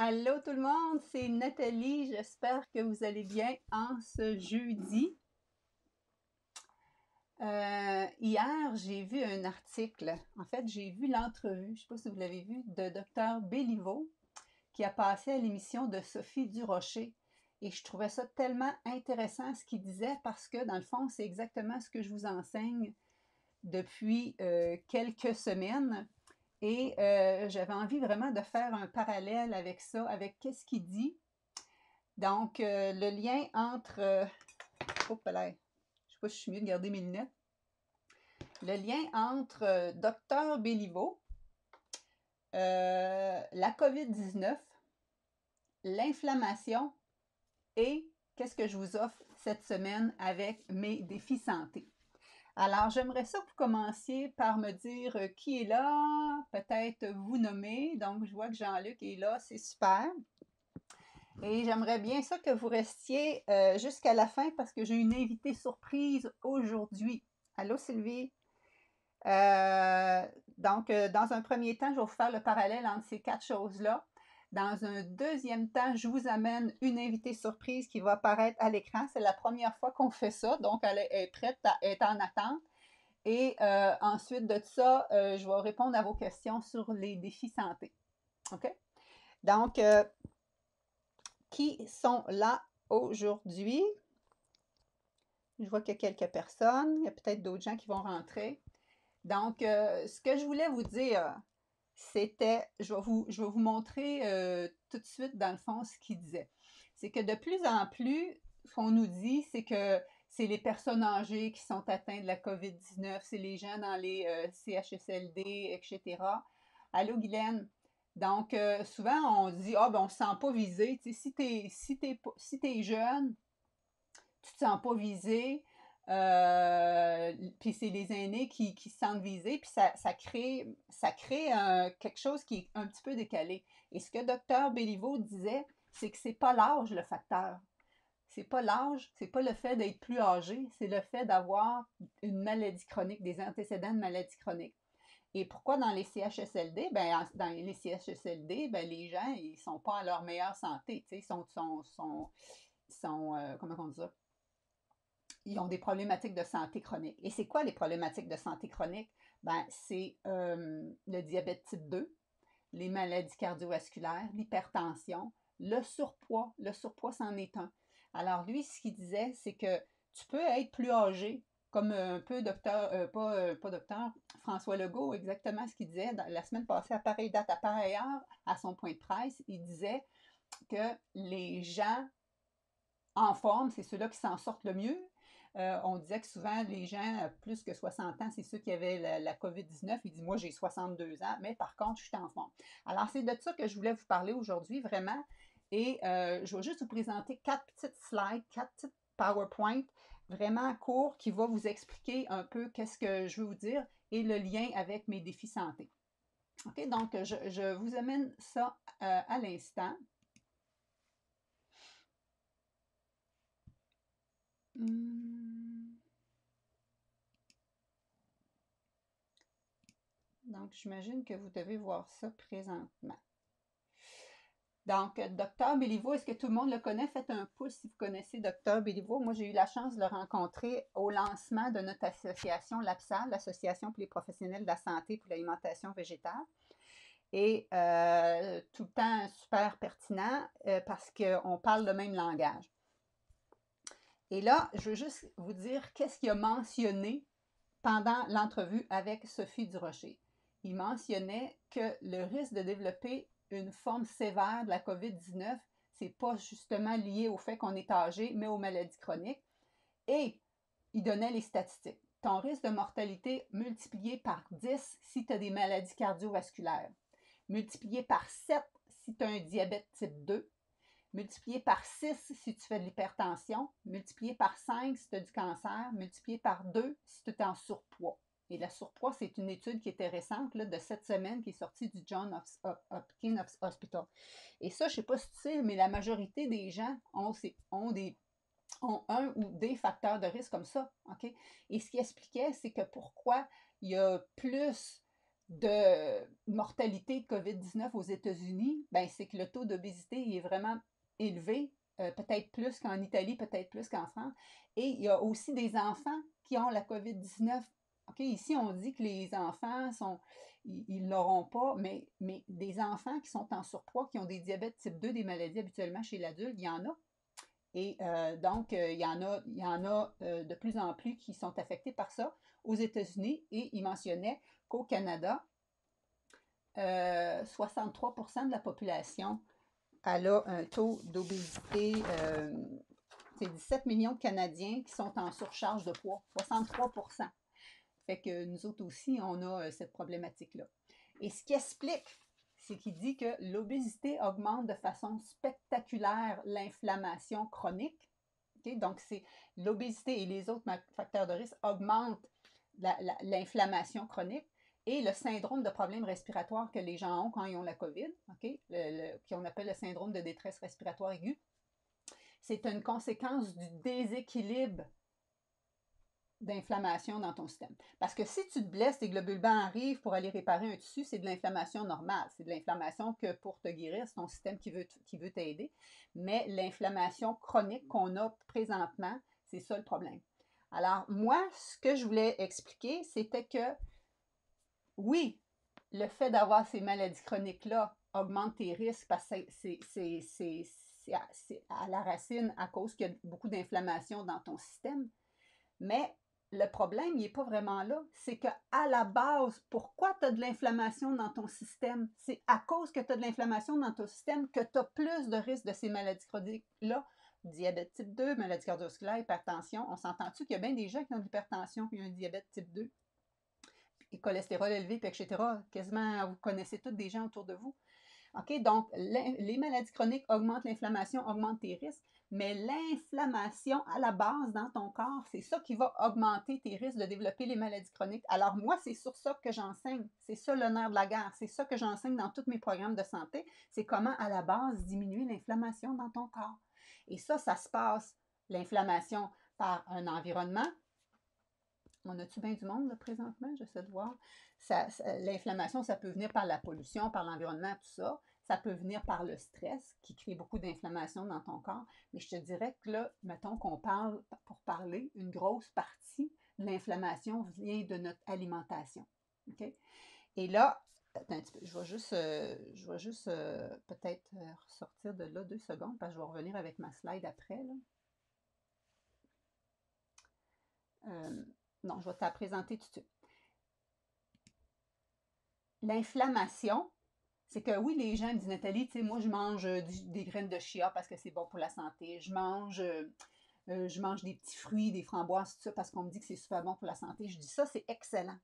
Allô tout le monde, c'est Nathalie. J'espère que vous allez bien en ce jeudi. Hier, j'ai vu un article. En fait, j'ai vu l'entrevue, je ne sais pas si vous l'avez vu, de Dr Béliveau qui a passé à l'émission de Sophie Durocher. Et je trouvais ça tellement intéressant ce qu'il disait parce que, dans le fond, c'est exactement ce que je vous enseigne depuis quelques semaines. Et j'avais envie vraiment de faire un parallèle avec ça, avec qu'est-ce qu'il dit. Donc, le lien entre... oh, là, je sais pas si je suis mieux de garder mes lunettes. Le lien entre Dr Béliveau, la COVID-19, l'inflammation et qu'est-ce que je vous offre cette semaine avec mes défis santé. Alors, j'aimerais ça que vous commenciez par me dire qui est là, peut-être vous nommer. Donc, je vois que Jean-Luc est là, c'est super. Et j'aimerais bien ça que vous restiez jusqu'à la fin parce que j'ai une invitée surprise aujourd'hui. Allô, Sylvie? Dans un premier temps, je vais vous faire le parallèle entre ces quatre choses-là. Dans un deuxième temps, je vous amène une invitée surprise qui va apparaître à l'écran. C'est la première fois qu'on fait ça, donc elle est prête, elle est en attente. Et ensuite de ça, je vais répondre à vos questions sur les défis santé. OK? Donc, qui sont là aujourd'hui? Je vois qu'il y a quelques personnes. Il y a peut-être d'autres gens qui vont rentrer. Donc, ce que je voulais vous dire, c'était, je vais vous montrer tout de suite, dans le fond, ce qu'il disait. C'est que de plus en plus, ce qu'on nous dit, c'est que c'est les personnes âgées qui sont atteintes de la COVID-19, c'est les gens dans les CHSLD, etc. Allô, Guylaine? Donc, souvent, on dit, ah, ben, on ne se sent pas visé. Tu sais, si t'es jeune, tu ne te sens pas visé. Puis c'est les aînés qui se sentent visés, puis ça crée quelque chose qui est un petit peu décalé. Et ce que Dr Béliveau disait, c'est que c'est pas l'âge le facteur. C'est pas l'âge, c'est pas le fait d'être plus âgé, c'est le fait d'avoir une maladie chronique, des antécédents de maladie chronique. Et pourquoi dans les CHSLD? Ben, dans les CHSLD, ben, les gens, ils sont pas à leur meilleure santé. Ils comment on dit ça? Ils ont des problématiques de santé chronique. Et c'est quoi les problématiques de santé chronique? Ben, c'est le diabète type 2, les maladies cardiovasculaires, l'hypertension, le surpoids. Le surpoids, c'en est un. Alors, lui, ce qu'il disait, c'est que tu peux être plus âgé, comme un peu pas docteur, François Legault, exactement ce qu'il disait la semaine passée, à pareille date, à pareille heure, à son point de presse, il disait que les gens en forme, c'est ceux-là qui s'en sortent le mieux. On disait que souvent, les gens plus que 60 ans, c'est ceux qui avaient la COVID-19. Il dit, moi, j'ai 62 ans, mais par contre, je suis en forme. Alors, c'est de ça que je voulais vous parler aujourd'hui, vraiment. Et je vais juste vous présenter quatre petites slides, quatre petites PowerPoint vraiment courts qui vont vous expliquer un peu qu'est-ce que je veux vous dire et le lien avec mes défis santé. OK, donc je vous amène ça à l'instant. Donc, j'imagine que vous devez voir ça présentement. Donc, Dr Béliveau, est-ce que tout le monde le connaît? Faites un pouce si vous connaissez Dr Béliveau. Moi, j'ai eu la chance de le rencontrer au lancement de notre association l'APSAL, l'Association pour les professionnels de la santé pour l'alimentation végétale. Et tout le temps super pertinent parce qu'on parle le même langage. Et là, je veux juste vous dire qu'est-ce qu'il a mentionné pendant l'entrevue avec Sophie Durocher. Il mentionnait que le risque de développer une forme sévère de la COVID-19, c'est pas justement lié au fait qu'on est âgé, mais aux maladies chroniques. Et il donnait les statistiques. Ton risque de mortalité multiplié par 10 si tu as des maladies cardiovasculaires, multiplié par 7 si tu as un diabète type 2, multiplié par 6 si tu fais de l'hypertension, multiplié par 5 si tu as du cancer, multiplié par 2 si tu es en surpoids. Et le surpoids, c'est une étude qui était récente, là, de cette semaine, qui est sortie du Johns Hopkins Hospital. Et ça, je ne sais pas si tu sais, mais la majorité des gens ont un ou des facteurs de risque comme ça. OK? Et ce qui expliquait, c'est que pourquoi il y a plus de mortalité de COVID-19 aux États-Unis, ben, c'est que le taux d'obésité est vraiment élevé, peut-être plus qu'en Italie, peut-être plus qu'en France. Et il y a aussi des enfants qui ont la COVID-19. OK, ici, on dit que les enfants ils l'auront pas, mais des enfants qui sont en surpoids, qui ont des diabètes type 2, des maladies habituellement chez l'adulte, il y en a. Et donc, il y en a de plus en plus qui sont affectés par ça aux États-Unis. Et il mentionnait qu'au Canada, 63% de la population elle a un taux d'obésité. C'est 17 millions de Canadiens qui sont en surcharge de poids. 63%. Fait que nous autres aussi, on a cette problématique-là. Et ce qui explique, c'est qu'il dit que l'obésité augmente de façon spectaculaire l'inflammation chronique. Okay? Donc, c'est l'obésité et les autres facteurs de risque augmentent l'inflammation chronique et le syndrome de problèmes respiratoires que les gens ont quand ils ont la COVID, okay? Qu'on appelle le syndrome de détresse respiratoire aiguë. C'est une conséquence du déséquilibre d'inflammation dans ton système. Parce que si tu te blesses, tes globules blancs arrivent pour aller réparer un tissu, c'est de l'inflammation normale. C'est de l'inflammation que pour te guérir, c'est ton système qui veut t'aider. Mais l'inflammation chronique qu'on a présentement, c'est ça le problème. Alors, moi, ce que je voulais expliquer, c'était que oui, le fait d'avoir ces maladies chroniques-là augmente tes risques parce que c'est à la racine à cause qu'il y a beaucoup d'inflammation dans ton système. Mais le problème, il n'est pas vraiment là. C'est qu'à la base, pourquoi tu as de l'inflammation dans ton système? C'est à cause que tu as de l'inflammation dans ton système que tu as plus de risques de ces maladies chroniques-là. Diabète type 2, maladie cardiovasculaire, hypertension. On s'entend-tu qu'il y a bien des gens qui ont de l'hypertension et un diabète type 2? Et cholestérol élevé, puis etc. Quasiment, vous connaissez tous des gens autour de vous. OK? Donc, les maladies chroniques augmentent l'inflammation, augmentent tes risques, mais l'inflammation à la base dans ton corps, c'est ça qui va augmenter tes risques de développer les maladies chroniques. Alors, moi, c'est sur ça que j'enseigne. C'est ça le nerf de la guerre. C'est ça que j'enseigne dans tous mes programmes de santé. C'est comment, à la base, diminuer l'inflammation dans ton corps. Et ça se passe, l'inflammation, par un environnement. On a-tu bien du monde là, présentement? J'essaie de voir. L'inflammation, ça peut venir par la pollution, par l'environnement, tout ça. Ça peut venir par le stress qui crée beaucoup d'inflammation dans ton corps. Mais je te dirais que là, mettons qu'on parle, pour parler, une grosse partie de l'inflammation vient de notre alimentation. Okay? Et là, attends un petit peu, je vais juste peut-être ressortir de là 2 secondes parce que je vais revenir avec ma slide après. Là. Non, je vais te la présenter tout de suite. L'inflammation, c'est que oui, les gens me disent, Nathalie, tu sais, moi, je mange des graines de chia parce que c'est bon pour la santé. Je mange des petits fruits, des framboises, tout ça, parce qu'on me dit que c'est super bon pour la santé. Je dis ça, c'est excellent.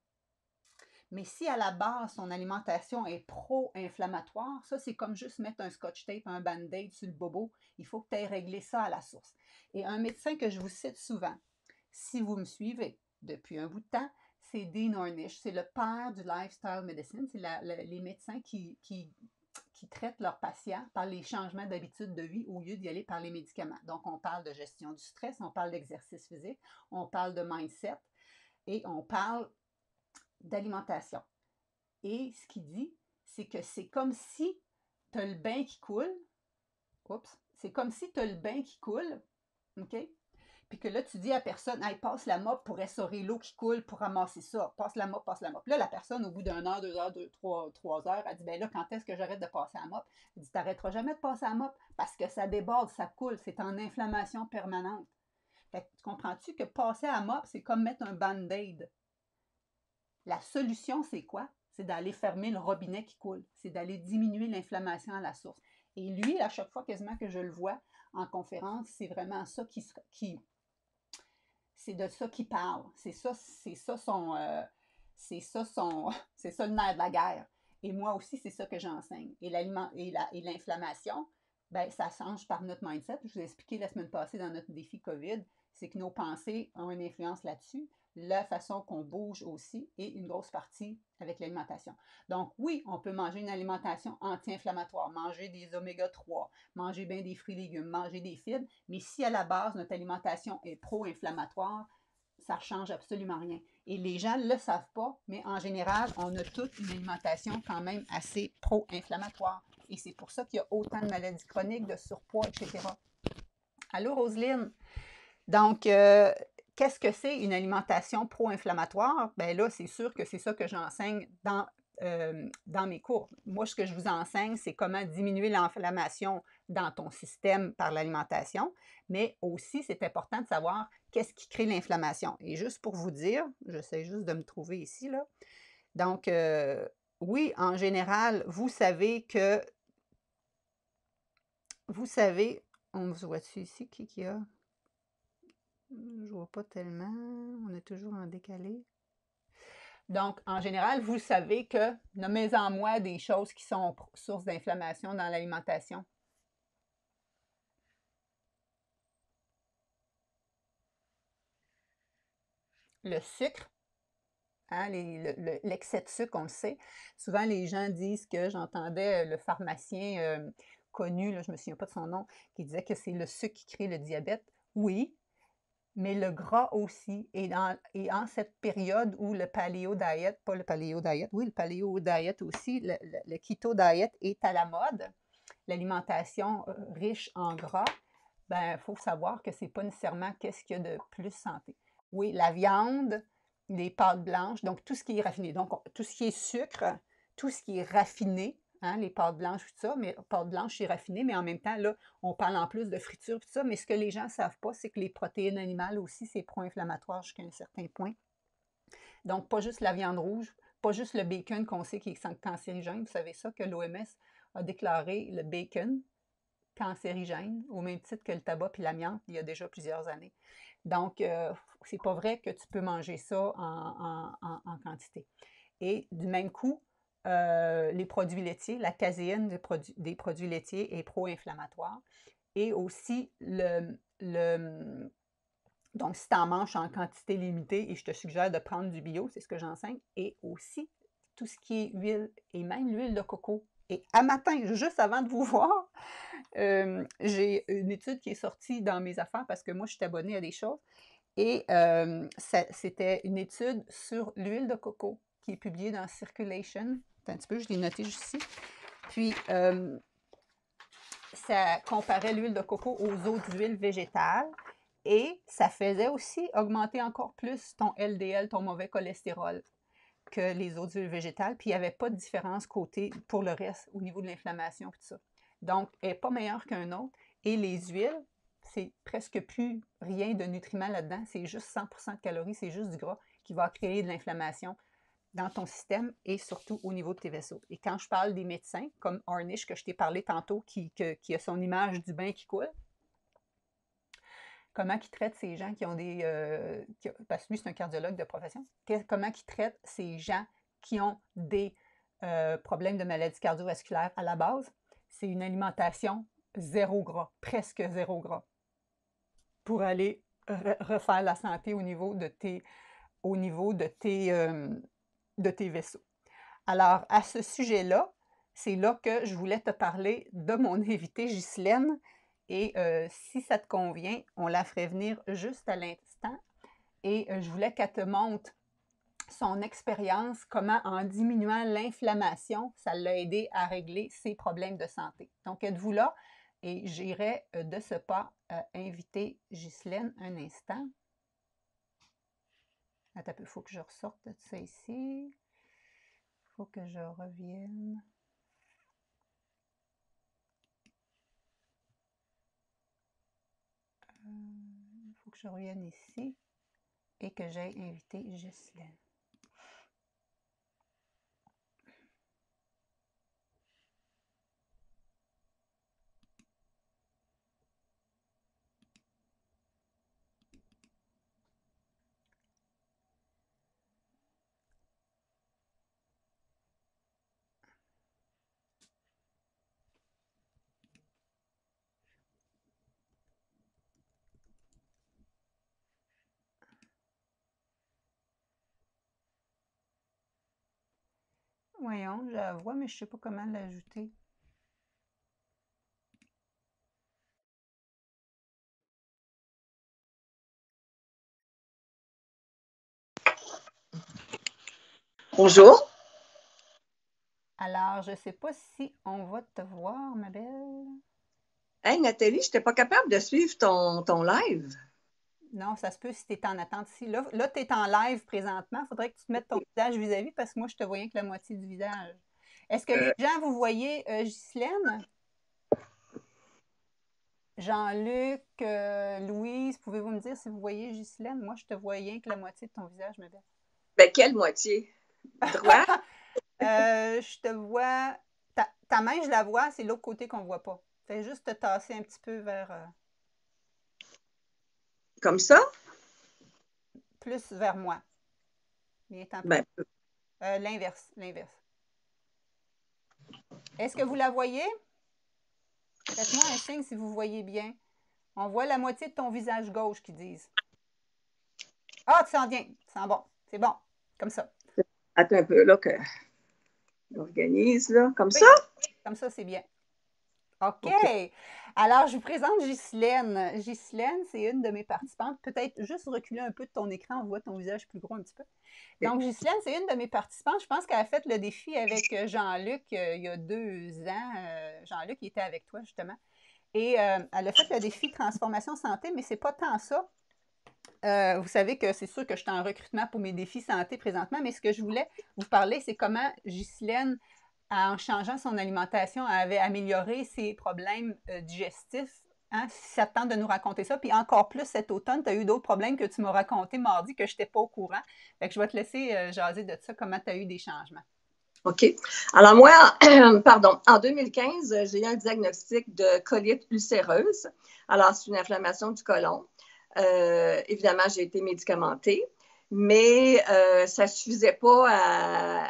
Mais si à la base, son alimentation est pro-inflammatoire, ça, c'est comme juste mettre un scotch tape, un band-aid sur le bobo. Il faut que tu aies réglé ça à la source. Et un médecin que je vous cite souvent, si vous me suivez depuis un bout de temps, c'est Dean Ornish. C'est le père du lifestyle medicine. C'est les médecins qui traitent leurs patients par les changements d'habitude de vie au lieu d'y aller par les médicaments. Donc, on parle de gestion du stress, on parle d'exercice physique, on parle de mindset et on parle d'alimentation. Et ce qu'il dit, c'est que c'est comme si tu as le bain qui coule. Oups. C'est comme si tu as le bain qui coule. OK? Puis que là, tu dis à personne, hey, passe la mop pour essorer l'eau qui coule, pour ramasser ça. Passe la mop, passe la mop. Là, la personne, au bout d'1 heure, 2 heures, 3 heures, elle dit, ben là, quand est-ce que j'arrête de passer la mop? Elle dit, t'arrêteras jamais de passer la mop parce que ça déborde, ça coule, c'est en inflammation permanente. Fait que, tu comprends-tu que passer à la mop, c'est comme mettre un band-aid. La solution, c'est quoi? C'est d'aller fermer le robinet qui coule. C'est d'aller diminuer l'inflammation à la source. Et lui, à chaque fois quasiment que je le vois en conférence, c'est vraiment ça c'est de ça qu'il parle. C'est ça le nerf de la guerre. Et moi aussi, c'est ça que j'enseigne. Et l'inflammation, ben, ça change par notre mindset. Je vous ai expliqué la semaine passée dans notre défi COVID, c'est que nos pensées ont une influence là-dessus. La façon qu'on bouge aussi et une grosse partie avec l'alimentation. Donc oui, on peut manger une alimentation anti-inflammatoire, manger des oméga 3, manger bien des fruits et légumes, manger des fibres, mais si à la base notre alimentation est pro-inflammatoire, ça ne change absolument rien. Et les gens ne le savent pas, mais en général, on a toute une alimentation quand même assez pro-inflammatoire. Et c'est pour ça qu'il y a autant de maladies chroniques, de surpoids, etc. Allô, Roselyne? Donc, qu'est-ce que c'est une alimentation pro-inflammatoire? Bien là, c'est sûr que c'est ça que j'enseigne dans mes cours. Moi, ce que je vous enseigne, c'est comment diminuer l'inflammation dans ton système par l'alimentation, mais aussi, c'est important de savoir qu'est-ce qui crée l'inflammation. Et juste pour vous dire, j'essaie juste de me trouver ici, là. Donc, oui, en général, vous savez, on vous voit-tu ici, qui a? Je vois pas tellement, on est toujours en décalé. Donc, en général, vous savez que nommez-en moi des choses qui sont source d'inflammation dans l'alimentation. Le sucre, hein, l'excès de sucre, on le sait. Souvent, les gens disent que j'entendais le pharmacien connu, là, je ne me souviens pas de son nom, qui disait que c'est le sucre qui crée le diabète. Oui, mais le gras aussi. Et en cette période où le paléo diet, pas le paléo diet, oui, le paléo diet aussi, le keto diet est à la mode, l'alimentation riche en gras, ben, il faut savoir que ce n'est pas nécessairement qu'est-ce qu'il y a de plus santé. Oui, la viande, les pâtes blanches, donc tout ce qui est raffiné. Donc, tout ce qui est sucre, tout ce qui est raffiné, hein, les pâtes blanches, tout ça, mais pâtes blanches, c'est raffiné, mais en même temps, là, on parle en plus de friture, tout ça, mais ce que les gens ne savent pas, c'est que les protéines animales aussi, c'est pro-inflammatoire jusqu'à un certain point. Donc, pas juste la viande rouge, pas juste le bacon qu'on sait qui est cancérigène. Vous savez ça, que l'OMS a déclaré le bacon cancérigène, au même titre que le tabac et l'amiante, il y a déjà plusieurs années. Donc, c'est pas vrai que tu peux manger ça en quantité. Et du même coup, les produits laitiers, la caséine des produits laitiers est pro-inflammatoire. Et aussi, donc, si tu en manges en quantité limitée, et je te suggère de prendre du bio, c'est ce que j'enseigne, et aussi tout ce qui est huile, et même l'huile de coco. Et à matin, juste avant de vous voir, j'ai une étude qui est sortie dans mes affaires parce que moi, je suis abonnée à des choses. Et c'était une étude sur l'huile de coco qui est publiée dans Circulation. Attends un petit peu, je l'ai noté juste ici. Puis, ça comparait l'huile de coco aux autres huiles végétales et ça faisait aussi augmenter encore plus ton LDL, ton mauvais cholestérol, que les autres huiles végétales. Puis, il n'y avait pas de différence côté pour le reste au niveau de l'inflammation et tout ça. Donc, elle n'est pas meilleure qu'un autre. Et les huiles, c'est presque plus rien de nutriments là-dedans. C'est juste 100% de calories, c'est juste du gras qui va créer de l'inflammation dans ton système et surtout au niveau de tes vaisseaux. Et quand je parle des médecins, comme Ornish, que je t'ai parlé tantôt, qui a son image du bain qui coule, comment il traite ces gens qui ont parce que lui, c'est un cardiologue de profession, comment il traite ces gens qui ont des problèmes de maladies cardiovasculaires à la base? C'est une alimentation zéro gras, presque zéro gras, pour aller refaire la santé au niveau de tes vaisseaux. Alors, à ce sujet-là, c'est là que je voulais te parler de mon invitée Ghislaine. Et si ça te convient, on la ferait venir juste à l'instant. Et je voulais qu'elle te montre son expérience, comment en diminuant l'inflammation, ça l'a aidé à régler ses problèmes de santé. Donc, êtes-vous là? Et j'irai de ce pas inviter Ghislaine un instant. Attends un peu, il faut que je ressorte de ça ici. Il faut que je revienne. Il faut que je revienne ici et que j'aille inviter Ghislaine. Voyons, je la vois, mais je ne sais pas comment l'ajouter. Bonjour. Alors, je ne sais pas si on va te voir, ma belle. Hey Nathalie, je n'étais pas capable de suivre ton live. Non, ça se peut si tu es en attente ici. Là tu es en live présentement. Il faudrait que tu te mettes ton visage vis-à-vis parce que moi, je te voyais que la moitié du visage. Est-ce que les gens, vous voyez Ghislaine? Jean-Luc, Louise, pouvez-vous me dire si vous voyez Ghislaine? Moi, je te voyais que la moitié de ton visage, ma belle. Ben, quelle moitié? Droit? Je te vois. Ta main, je la vois, c'est l'autre côté qu'on ne voit pas. Fais juste te tasser un petit peu vers. Comme ça? Plus vers moi. Viens-t'en plus. Ben, L'inverse, l'inverse. Est-ce que vous la voyez? Faites-moi un signe si vous voyez bien. On voit la moitié de ton visage gauche qui disent. Ah, tu sens bien. Tu sens bon. C'est bon. Comme ça. attends un peu, là, que j'organise, là. Comme Oui, ça? comme ça, c'est bien. OK. OK. Alors, je vous présente Ghislaine. Ghislaine, c'est une de mes participantes. Peut-être juste reculer un peu de ton écran, on voit ton visage plus gros un petit peu. Donc, Ghislaine, c'est une de mes participantes. Je pense qu'elle a fait le défi avec Jean-Luc il y a 2 ans. Jean-Luc, il était avec toi, justement. Et elle a fait le défi Transformation Santé, mais c'est pas tant ça. Vous savez que c'est sûr que je suis en recrutement pour mes défis santé présentement, mais ce que je voulais vous parler, c'est comment Ghislaine, en changeant son alimentation, avait amélioré ses problèmes digestifs. Hein? Si ça te tente de nous raconter ça. Puis encore plus cet automne, tu as eu d'autres problèmes que tu m'as raconté mardi que je n'étais pas au courant. Fait que je vais te laisser jaser de ça, comment tu as eu des changements. OK. Alors, moi, pardon, en 2015, j'ai eu un diagnostic de colite ulcéreuse. Alors, c'est une inflammation du côlon. Évidemment, j'ai été médicamentée, mais ça ne suffisait pas à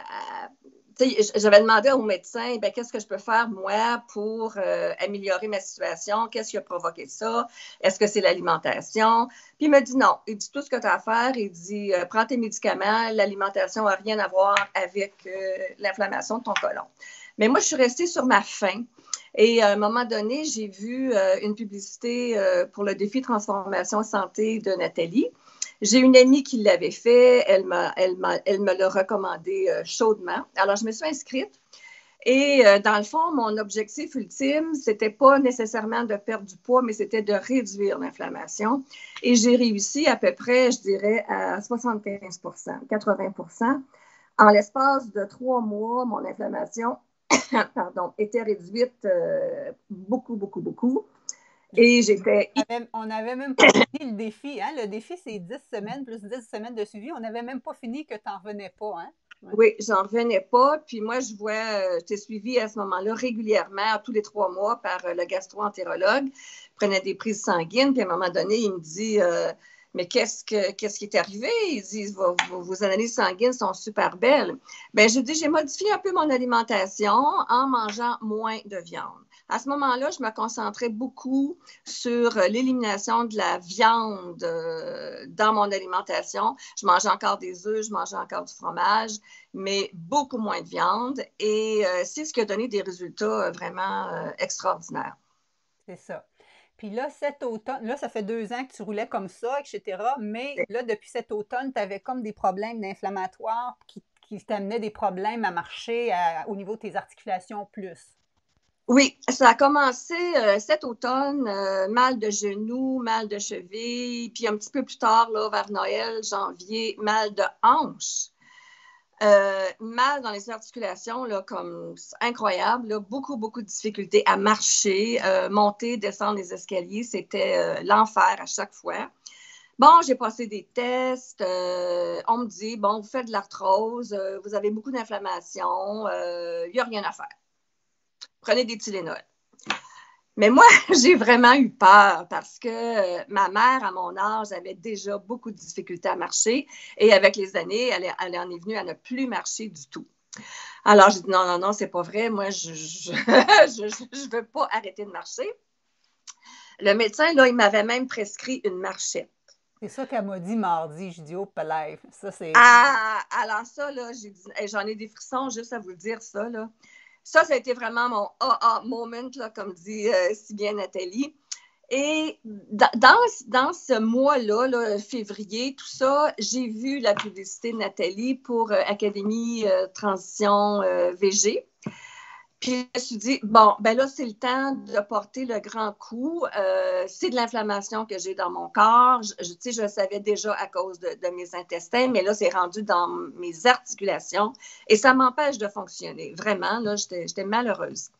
j'avais demandé au médecin, ben, qu'est-ce que je peux faire, moi, pour améliorer ma situation? Qu'est-ce qui a provoqué ça? Est-ce que c'est l'alimentation? Puis il m'a dit non. Il dit tout ce que tu as à faire. Il dit prends tes médicaments. L'alimentation n'a rien à voir avec l'inflammation de ton côlon. Mais moi, je suis restée sur ma faim. Et à un moment donné, j'ai vu une publicité pour le défi Transformation Santé de Nathalie. J'ai une amie qui l'avait fait, elle me l'a recommandé chaudement. Alors, je me suis inscrite et dans le fond, mon objectif ultime, c'était pas nécessairement de perdre du poids, mais c'était de réduire l'inflammation. Et j'ai réussi à peu près, je dirais, à 75 80 En l'espace de 3 mois, mon inflammation pardon, était réduite beaucoup, beaucoup, beaucoup. Et j'étais... On n'avait même pas fini le défi. Hein? Le défi, c'est 10 semaines plus 10 semaines de suivi. On n'avait même pas fini que tu n'en revenais pas. Hein? Ouais. Oui, j'en revenais pas. Puis moi, je t'ai suivi à ce moment-là régulièrement, tous les 3 mois, par le gastro-entérologue. Je prenais des prises sanguines. Puis à un moment donné, il me dit mais qu'est-ce qui est arrivé? Il dit vos analyses sanguines sont super belles. Bien, je dis j'ai modifié un peu mon alimentation en mangeant moins de viande. À ce moment-là, je me concentrais beaucoup sur l'élimination de la viande dans mon alimentation. Je mangeais encore des œufs, je mangeais encore du fromage, mais beaucoup moins de viande. Et c'est ce qui a donné des résultats vraiment extraordinaires. C'est ça. Puis là, cet automne, là, ça fait 2 ans que tu roulais comme ça, etc. Mais là, depuis cet automne, tu avais comme des problèmes d'inflammatoire qui t'amenaient des problèmes à marcher au niveau de tes articulations plus. Oui, ça a commencé cet automne, mal de genoux, mal de cheville, puis un petit peu plus tard, là, vers Noël, janvier, mal de hanche. Mal dans les articulations, là, comme incroyable, là, beaucoup, beaucoup de difficultés à marcher, monter, descendre les escaliers, c'était l'enfer à chaque fois. Bon, j'ai passé des tests, on me dit, bon, vous faites de l'arthrose, vous avez beaucoup d'inflammation, il n'y a rien à faire. Prenez des Tylenol. Mais moi, j'ai vraiment eu peur parce que ma mère, à mon âge, avait déjà beaucoup de difficultés à marcher et avec les années, elle en est venue à ne plus marcher du tout. Alors, j'ai dit non, non, non, c'est pas vrai. Moi, je veux pas arrêter de marcher. Le médecin, là, il m'avait même prescrit une marchette. C'est ça qu'elle m'a dit mardi. Je dis, oh, live. Ça, c'est. Alors ça, là, j'ai dit, j'en ai des frissons juste à vous le dire, ça, là. Ça a été vraiment mon aha moment, là, comme dit si bien Nathalie. Et dans ce mois-là, là, février, tout ça, j'ai vu la publicité de Nathalie pour Académie Transition VG. Puis je me suis dit, bon, ben là, c'est le temps de porter le grand coup. C'est de l'inflammation que j'ai dans mon corps. Je le savais déjà à cause de mes intestins, mais là, c'est rendu dans mes articulations et ça m'empêche de fonctionner. Vraiment, là, j'étais malheureuse.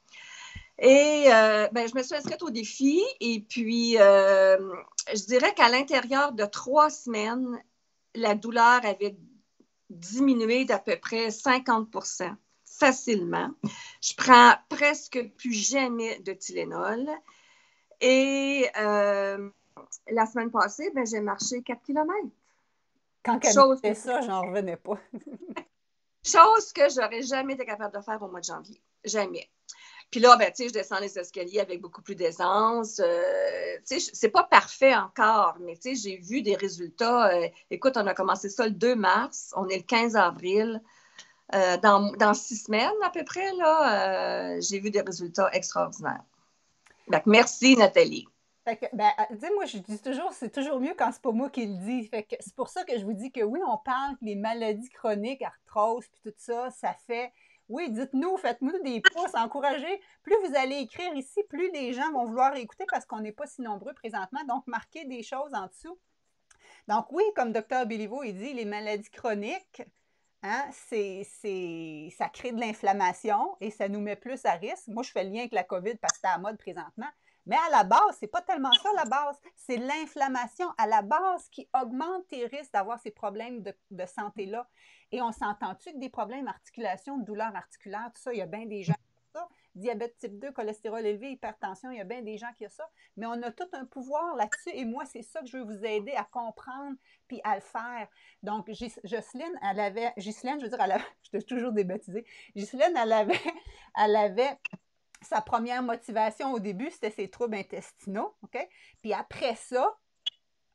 Et je me suis inscrite au défi et puis je dirais qu'à l'intérieur de 3 semaines, la douleur avait diminué d'à peu près 50%, facilement. Je prends presque plus jamais de Tylenol. Et la semaine passée, j'ai marché 4 kilomètres. Quand elle me disait ça, j'en revenais pas. Chose que j'aurais jamais été capable de faire au mois de janvier. Jamais. Puis là, je descends les escaliers avec beaucoup plus d'aisance. C'est pas parfait encore, mais j'ai vu des résultats. Écoute, on a commencé ça le 2 mars. On est le 15 avril. Dans 6 semaines, à peu près, là, j'ai vu des résultats extraordinaires. Donc, merci, Nathalie. Fait que, moi, je dis toujours, c'est toujours mieux quand c'est pas moi qui le dis. Fait que c'est pour ça que je vous dis que oui, on parle que les maladies chroniques, arthrose, puis tout ça, ça fait... Oui, dites-nous, faites-nous des pouces, encouragez. Plus vous allez écrire ici, plus les gens vont vouloir écouter parce qu'on n'est pas si nombreux présentement. Donc, marquez des choses en dessous. Donc, oui, comme Dr Béliveau, il dit, les maladies chroniques, hein, ça crée de l'inflammation et ça nous met plus à risque. Moi, je fais le lien avec la COVID parce que c'est à la mode présentement. Mais à la base, c'est pas tellement ça la base, c'est l'inflammation à la base qui augmente tes risques d'avoir ces problèmes de santé-là. Et on s'entend-tu que des problèmes d'articulation, de douleurs articulaires, tout ça, il y a bien des gens qui ont ça. Diabète type 2, cholestérol élevé, hypertension, il y a bien des gens qui ont ça. Mais on a tout un pouvoir là-dessus et moi, c'est ça que je veux vous aider à comprendre puis à le faire. Donc, Jocelyne, je veux dire, je t'ai toujours débaptisée. Jocelyne, elle avait sa première motivation au début, c'était ses troubles intestinaux, OK? Puis après ça,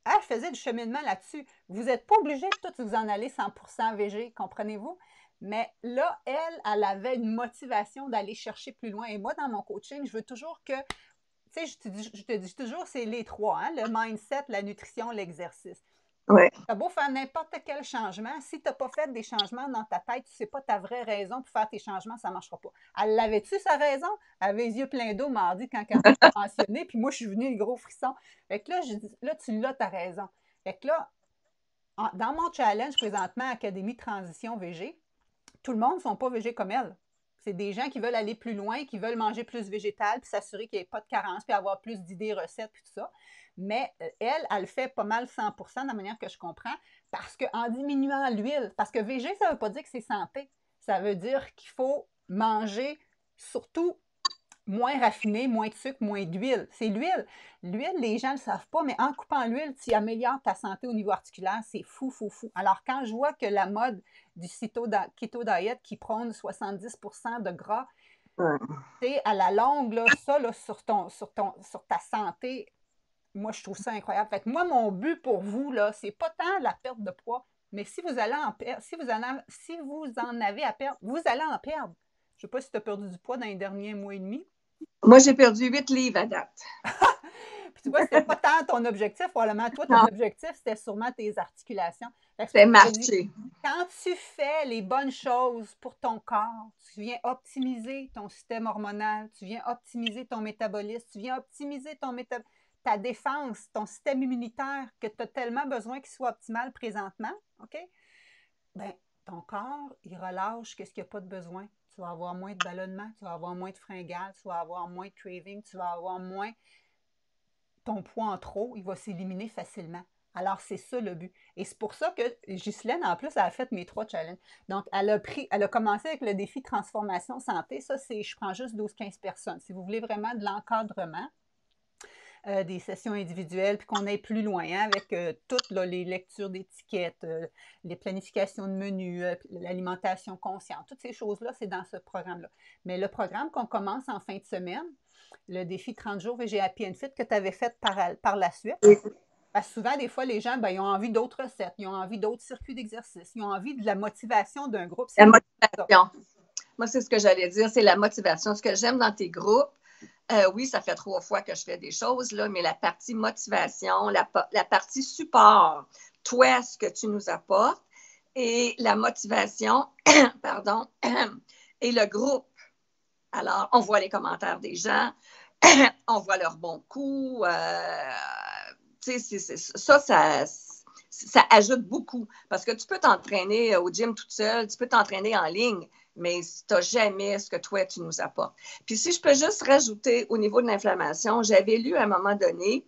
elle faisait du cheminement là-dessus. Vous n'êtes pas obligé de tout vous en aller 100% VG, comprenez-vous? Mais là, elle avait une motivation d'aller chercher plus loin. Et moi, dans mon coaching, je veux toujours que, tu sais, je te dis toujours, c'est les trois, hein? Le mindset, la nutrition, l'exercice. Ouais. Tu as beau faire n'importe quel changement, si tu n'as pas fait des changements dans ta tête, tu ne sais pas ta vraie raison pour faire tes changements, ça ne marchera pas. Elle l'avait-tu, sa raison? Elle avait les yeux pleins d'eau mardi quand elle m'a mentionné, puis moi, je suis venue le gros frisson. Fait que là, je dis, là, tu l'as, ta raison. Fait que là, dans mon challenge présentement, Académie Transition VG, tout le monde ne sont pas VG comme elle. C'est des gens qui veulent aller plus loin, qui veulent manger plus végétal, puis s'assurer qu'il n'y ait pas de carence, puis avoir plus d'idées, recettes, puis tout ça. Mais elle fait pas mal 100% de la manière que je comprends, parce qu'en diminuant l'huile, parce que VG, ça ne veut pas dire que c'est santé. Ça veut dire qu'il faut manger surtout moins raffiné, moins de sucre, moins d'huile. C'est l'huile. L'huile, les gens ne le savent pas, mais en coupant l'huile, tu améliores ta santé au niveau articulaire. C'est fou, fou, fou. Alors, quand je vois que la mode du keto diet qui prône 70% de gras, c'est à la longue, là, ça, là, sur ta santé, moi, je trouve ça incroyable. Fait que moi, mon but pour vous, là, c'est pas tant la perte de poids, mais si vous allez en perdre, si vous en avez à perdre, vous allez en perdre. Je ne sais pas si tu as perdu du poids dans les derniers mois et demi. Moi, j'ai perdu 8 livres à date. Puis tu vois, c'était pas tant ton objectif, probablement. Toi, ton objectif, c'était sûrement tes articulations. C'est marcher. Quand tu fais les bonnes choses pour ton corps, tu viens optimiser ton système hormonal, tu viens optimiser ton métabolisme, tu viens optimiser ta défense, ton système immunitaire que tu as tellement besoin qu'il soit optimal présentement, OK? Bien, ton corps, il relâche qu'est-ce qu'il n'y a pas de besoin. Tu vas avoir moins de ballonnement, tu vas avoir moins de fringales, tu vas avoir moins de craving, tu vas avoir moins ton poids en trop, il va s'éliminer facilement. Alors, c'est ça le but. Et c'est pour ça que Ghislaine, en plus, elle a fait mes 3 challenges. Donc, elle a commencé avec le défi transformation santé. Ça, je prends juste 12-15 personnes. Si vous voulez vraiment de l'encadrement, des sessions individuelles, puis qu'on aille plus loin hein, avec toutes là, les lectures d'étiquettes, les planifications de menus, l'alimentation consciente, toutes ces choses-là, c'est dans ce programme-là. Mais le programme qu'on commence en fin de semaine, le défi 30 jours VG Happy and Fit que tu avais fait par la suite, parce que souvent, des fois, les gens, ils ont envie d'autres recettes, ils ont envie d'autres circuits d'exercice, ils ont envie de la motivation d'un groupe. La motivation. Moi, c'est ce que j'allais dire, c'est la motivation. Ce que j'aime dans tes groupes, Oui, ça fait 3 fois que je fais des choses, là, mais la partie motivation, la partie support, toi, ce que tu nous apportes, et la motivation, pardon, et le groupe. Alors, on voit les commentaires des gens, on voit leurs bons coups. Ça ajoute beaucoup. Parce que tu peux t'entraîner au gym toute seule, tu peux t'entraîner en ligne, mais tu n'as jamais ce que toi, tu nous apportes. Puis si je peux juste rajouter au niveau de l'inflammation, j'avais lu à un moment donné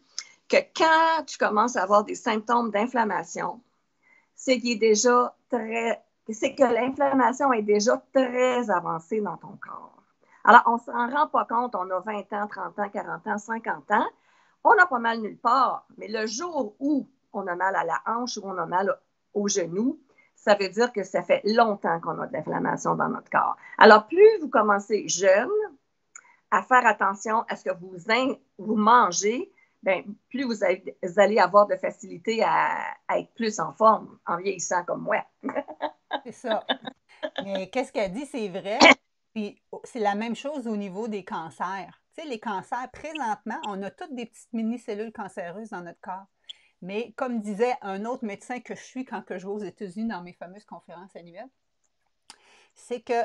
que quand tu commences à avoir des symptômes d'inflammation, c'est que l'inflammation est déjà très avancée dans ton corps. Alors, on ne s'en rend pas compte, on a 20 ans, 30 ans, 40 ans, 50 ans, on a pas mal nulle part, mais le jour où on a mal à la hanche ou on a mal au genou, ça veut dire que ça fait longtemps qu'on a de l'inflammation dans notre corps. Alors, plus vous commencez jeune à faire attention à ce que vous mangez, bien, plus vous allez avoir de facilité à être plus en forme en vieillissant comme moi. C'est ça. Mais qu'est-ce qu'elle dit, c'est vrai. Puis c'est la même chose au niveau des cancers. Tu sais, les cancers, présentement, on a toutes des petites mini-cellules cancéreuses dans notre corps. Mais comme disait un autre médecin que je suis quand que je vais aux États-Unis dans mes fameuses conférences annuelles, c'est que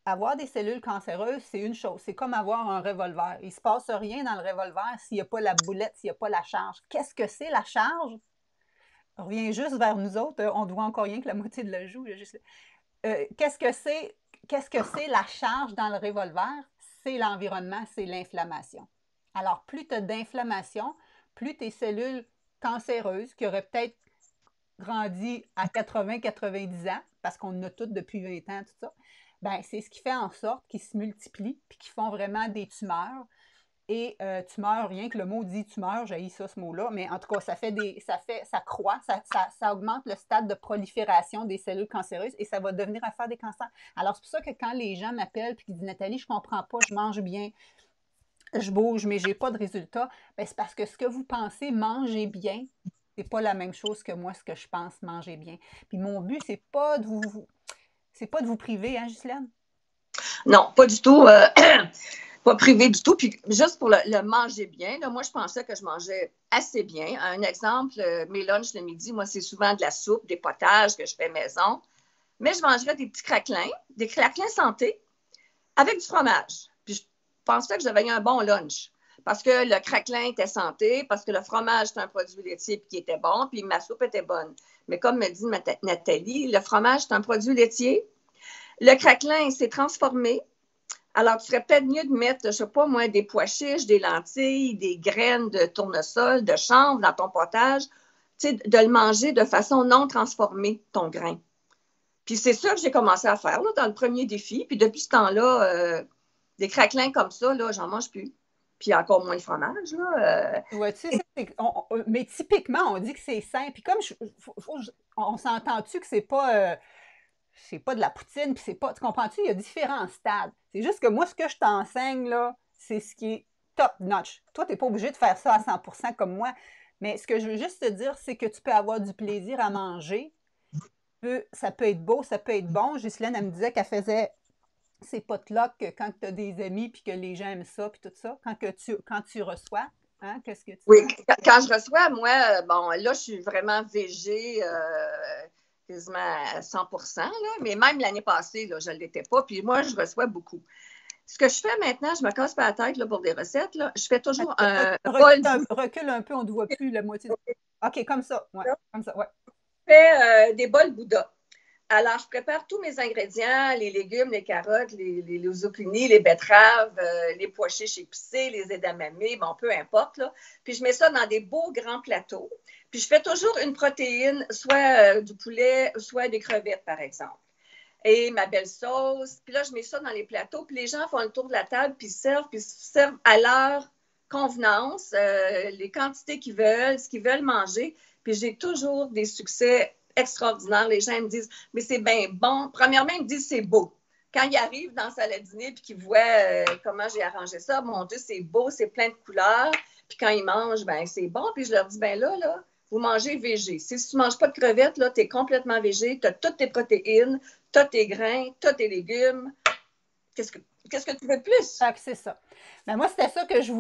avoir des cellules cancéreuses, c'est une chose. C'est comme avoir un revolver. Il ne se passe rien dans le revolver s'il n'y a pas la boulette, s'il n'y a pas la charge. Qu'est-ce que c'est la charge? On revient juste vers nous autres. On ne voit encore rien que la moitié de la joue. Juste... qu'est-ce que c'est la charge dans le revolver? C'est l'environnement, c'est l'inflammation. Alors, plus tu as d'inflammation, plus tes cellules cancéreuses, qui auraient peut-être grandi à 80-90 ans, parce qu'on en a toutes depuis 20 ans, tout ça, ben, c'est ce qui fait en sorte qu'ils se multiplient puis qu'ils font vraiment des tumeurs. Et tumeur, rien que le mot dit tumeur, j'ai ça ce mot-là, mais en tout cas, ça croît, ça augmente le stade de prolifération des cellules cancéreuses et ça va devenir à faire des cancers. Alors, c'est pour ça que quand les gens m'appellent et qu'ils disent Nathalie, je comprends pas, je mange bien, je bouge, mais j'ai pas de résultat, ben, c'est parce que ce que vous pensez manger bien, c'est pas la même chose que moi, ce que je pense manger bien. Puis mon but, c'est pas de vous priver, hein, Ghislaine? Non, pas du tout. Pas privé du tout. Puis juste pour le manger bien, là, moi, je pensais que je mangeais assez bien. Un exemple, mes lunchs le midi, moi, c'est souvent de la soupe, des potages que je fais maison. Mais je mangerais des petits craquelins santé avec du fromage. Puis je pensais que j'avais eu un bon lunch. Parce que le craquelin était santé, parce que le fromage était un produit laitier qui était bon, puis ma soupe était bonne. Mais comme me dit Nathalie, le fromage, c'est un produit laitier. Le craquelin s'est transformé. Alors, tu serais peut-être mieux de mettre, je ne sais pas moi, des pois chiches, des lentilles, des graines de tournesol, de chanvre dans ton potage, tu sais, de le manger de façon non transformée, ton grain. Puis c'est ça que j'ai commencé à faire là, dans le premier défi. Puis depuis ce temps-là, des craquelins comme ça, là, j'en mange plus. Puis encore moins de fromage. Là, Ouais, tu sais, mais typiquement, on dit que c'est sain. Puis comme on s'entend-tu que c'est pas de la poutine, puis c'est pas. Tu comprends-tu? Il y a différents stades. C'est juste que moi, ce que je t'enseigne, là, c'est ce qui est top notch. Toi, tu n'es pas obligé de faire ça à 100% comme moi. Mais ce que je veux juste te dire, c'est que tu peux avoir du plaisir à manger. Ça peut être beau, ça peut être bon. Ghislaine, elle me disait qu'elle faisait ses potlucks quand tu as des amis puis que les gens aiment ça puis tout ça. Quand tu reçois, hein, qu'est-ce que tu oui, dis? quand je reçois, moi, bon, là, je suis vraiment végé quasiment à 100%, là, mais même l'année passée, là, je ne l'étais pas. Puis moi, je reçois beaucoup. Ce que je fais maintenant, je me casse pas la tête là, pour des recettes. Là. Je fais toujours un bol. Recule un peu, on ne te voit plus la moitié. OK, comme ça. Ouais, comme ça, ouais. Je fais des bols Bouddha. Alors, je prépare tous mes ingrédients, les légumes, les carottes, les zucchinis, les betteraves, les pois chiches épicés, les edamame, bon, peu importe. Là. Puis, je mets ça dans des beaux grands plateaux. Puis, je fais toujours une protéine, soit du poulet, soit des crevettes, par exemple. Et ma belle sauce. Puis là, je mets ça dans les plateaux. Puis les gens font le tour de la table, puis servent à leur convenance, les quantités qu'ils veulent, ce qu'ils veulent manger. Puis j'ai toujours des succès extraordinaires. Les gens me disent, mais c'est bien bon. Premièrement, ils me disent, c'est beau. Quand ils arrivent dans la salle à dîner puis qu'ils voient comment j'ai arrangé ça, mon Dieu, c'est beau, c'est plein de couleurs. Puis quand ils mangent, ben c'est bon. Puis je leur dis, ben là, vous mangez végé. Si tu ne manges pas de crevettes, là, tu es complètement végé, tu as toutes tes protéines, tu as tes grains, tu as tes légumes. Qu'est-ce que tu veux de plus? Fait que c'est ça. Mais moi, c'était ça que je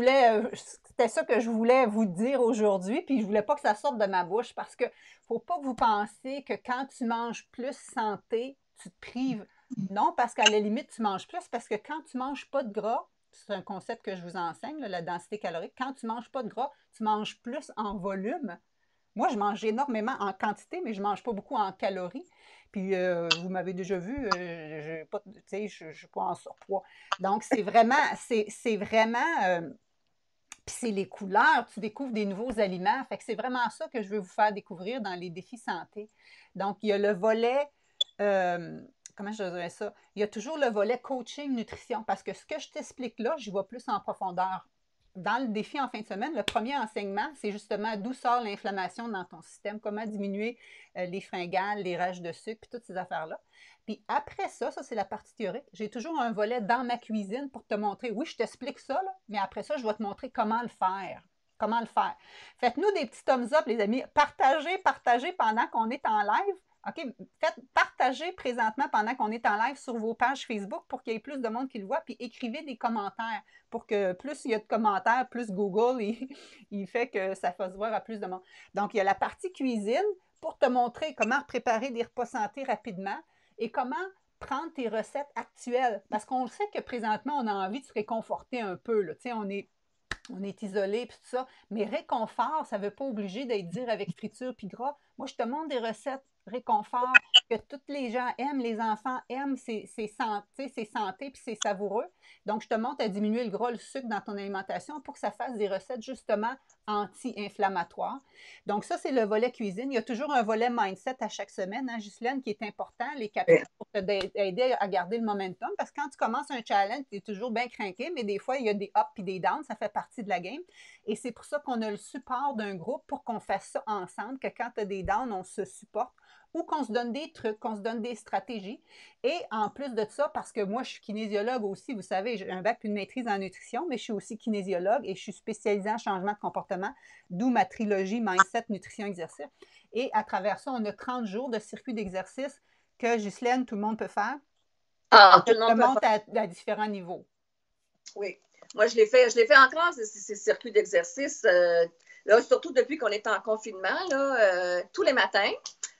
voulais vous dire aujourd'hui, puis je voulais pas que ça sorte de ma bouche parce que faut pas que vous pensiez que quand tu manges plus santé, tu te prives. Non, parce qu'à la limite, tu manges plus parce que quand tu manges pas de gras, c'est un concept que je vous enseigne, là, la densité calorique, quand tu manges pas de gras, tu manges plus en volume. Moi, je mange énormément en quantité, mais je ne mange pas beaucoup en calories. Puis, vous m'avez déjà vu, je ne suis pas en surpoids. Donc, c'est vraiment, puis c'est les couleurs, tu découvres des nouveaux aliments. Fait que c'est vraiment ça que je veux vous faire découvrir dans les défis santé. Donc, il y a le volet, euh, comment je dirais ça? Il y a toujours le volet coaching, nutrition, parce que ce que je t'explique là, j'y vais plus en profondeur. Dans le défi en fin de semaine, le premier enseignement, c'est justement d'où sort l'inflammation dans ton système, comment diminuer les fringales, les rages de sucre, puis toutes ces affaires-là. Puis après ça, c'est la partie théorique. J'ai toujours un volet dans ma cuisine pour te montrer. Oui, je t'explique ça, là, mais après ça, je vais te montrer comment le faire. Comment le faire. Faites-nous des petits thumbs up, les amis. Partagez, partagez pendant qu'on est en live. OK, faites partager présentement pendant qu'on est en live sur vos pages Facebook pour qu'il y ait plus de monde qui le voit, puis écrivez des commentaires pour que plus il y a de commentaires, plus Google, il fait que ça fasse voir à plus de monde. Donc, il y a la partie cuisine pour te montrer comment préparer des repas santé rapidement et comment prendre tes recettes actuelles. Parce qu'on sait que présentement, on a envie de se réconforter un peu. Là. On est isolé puis tout ça. Mais réconfort, ça ne veut pas obliger d'être dire avec friture puis gras. Moi, je te montre des recettes réconfort que tous les gens aiment, les enfants aiment, c'est santé puis c'est savoureux. Donc, je te montre à diminuer le gras, le sucre dans ton alimentation pour que ça fasse des recettes justement anti-inflammatoires. Donc, ça, c'est le volet cuisine. Il y a toujours un volet mindset à chaque semaine, hein, Ghislaine, qui est important, les capsules pour t'aider à garder le momentum. Parce que quand tu commences un challenge, tu es toujours bien craqué, mais des fois, il y a des ups et des downs, ça fait partie de la game. Et c'est pour ça qu'on a le support d'un groupe pour qu'on fasse ça ensemble, que quand tu as des downs, on se supporte ou qu'on se donne des trucs, qu'on se donne des stratégies. Et en plus de ça, parce que moi, je suis kinésiologue aussi, vous savez, j'ai un bac puis une maîtrise en nutrition, mais je suis aussi kinésiologue et je suis spécialisée en changement de comportement, d'où ma trilogie Mindset, Nutrition, Exercice. Et à travers ça, on a 30 jours de circuit d'exercice que, Ghislaine, tout le monde peut faire. Ah, tout le monde peut monte à différents niveaux. Oui. Moi, je l'ai fait encore, ces circuits d'exercice. Là, surtout depuis qu'on est en confinement, là, tous les matins.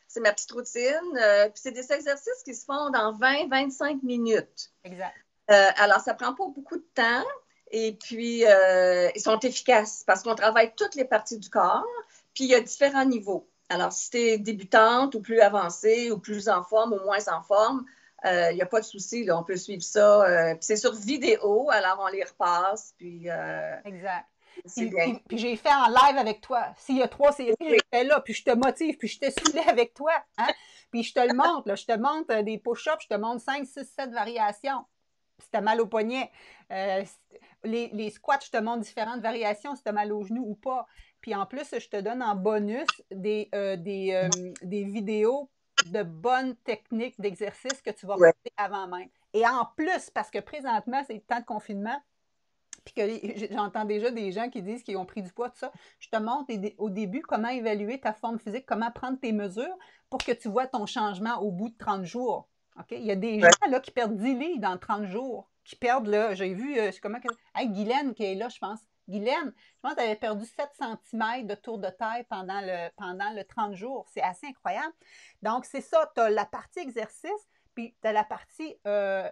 C'est ma petite routine. Puis c'est des exercices qui se font dans 20-25 minutes. Exact. Alors, ça ne prend pas beaucoup de temps. Et puis, ils sont efficaces parce qu'on travaille toutes les parties du corps. Puis, il y a différents niveaux. Alors, si tu es débutante ou plus avancée ou plus en forme ou moins en forme, il n'y a pas de souci, là, on peut suivre ça. Puis c'est sur vidéo, alors on les repasse. Puis, exact. c'est bien. Puis j'ai fait en live avec toi. S'il y a 3 séries, oui. Je fais là, puis je te motive, puis je te soulève avec toi. Hein? Puis je te le montre, là, je te montre des push-ups, je te montre 5, 6, 7 variations. Si tu as mal au poignet. Les squats, je te montre différentes variations si tu as mal au genou ou pas. Puis en plus, je te donne en bonus des vidéos de bonnes techniques d'exercice que tu vas regarder avant même. Et en plus, parce que présentement, c'est le temps de confinement, puis que j'entends déjà des gens qui disent qu'ils ont pris du poids, tout ça. Je te montre au début comment évaluer ta forme physique, comment prendre tes mesures pour que tu vois ton changement au bout de 30 jours. Okay? Il y a des gens là, qui perdent 10 livres dans 30 jours, qui perdent, là, j'ai vu, comment, hey, Guylaine qui est là, je pense. Guylaine, je pense qu'elle avait perdu 7 cm de tour de taille pendant le 30 jours. C'est assez incroyable. Donc, c'est ça, tu as la partie exercice, puis tu as la partie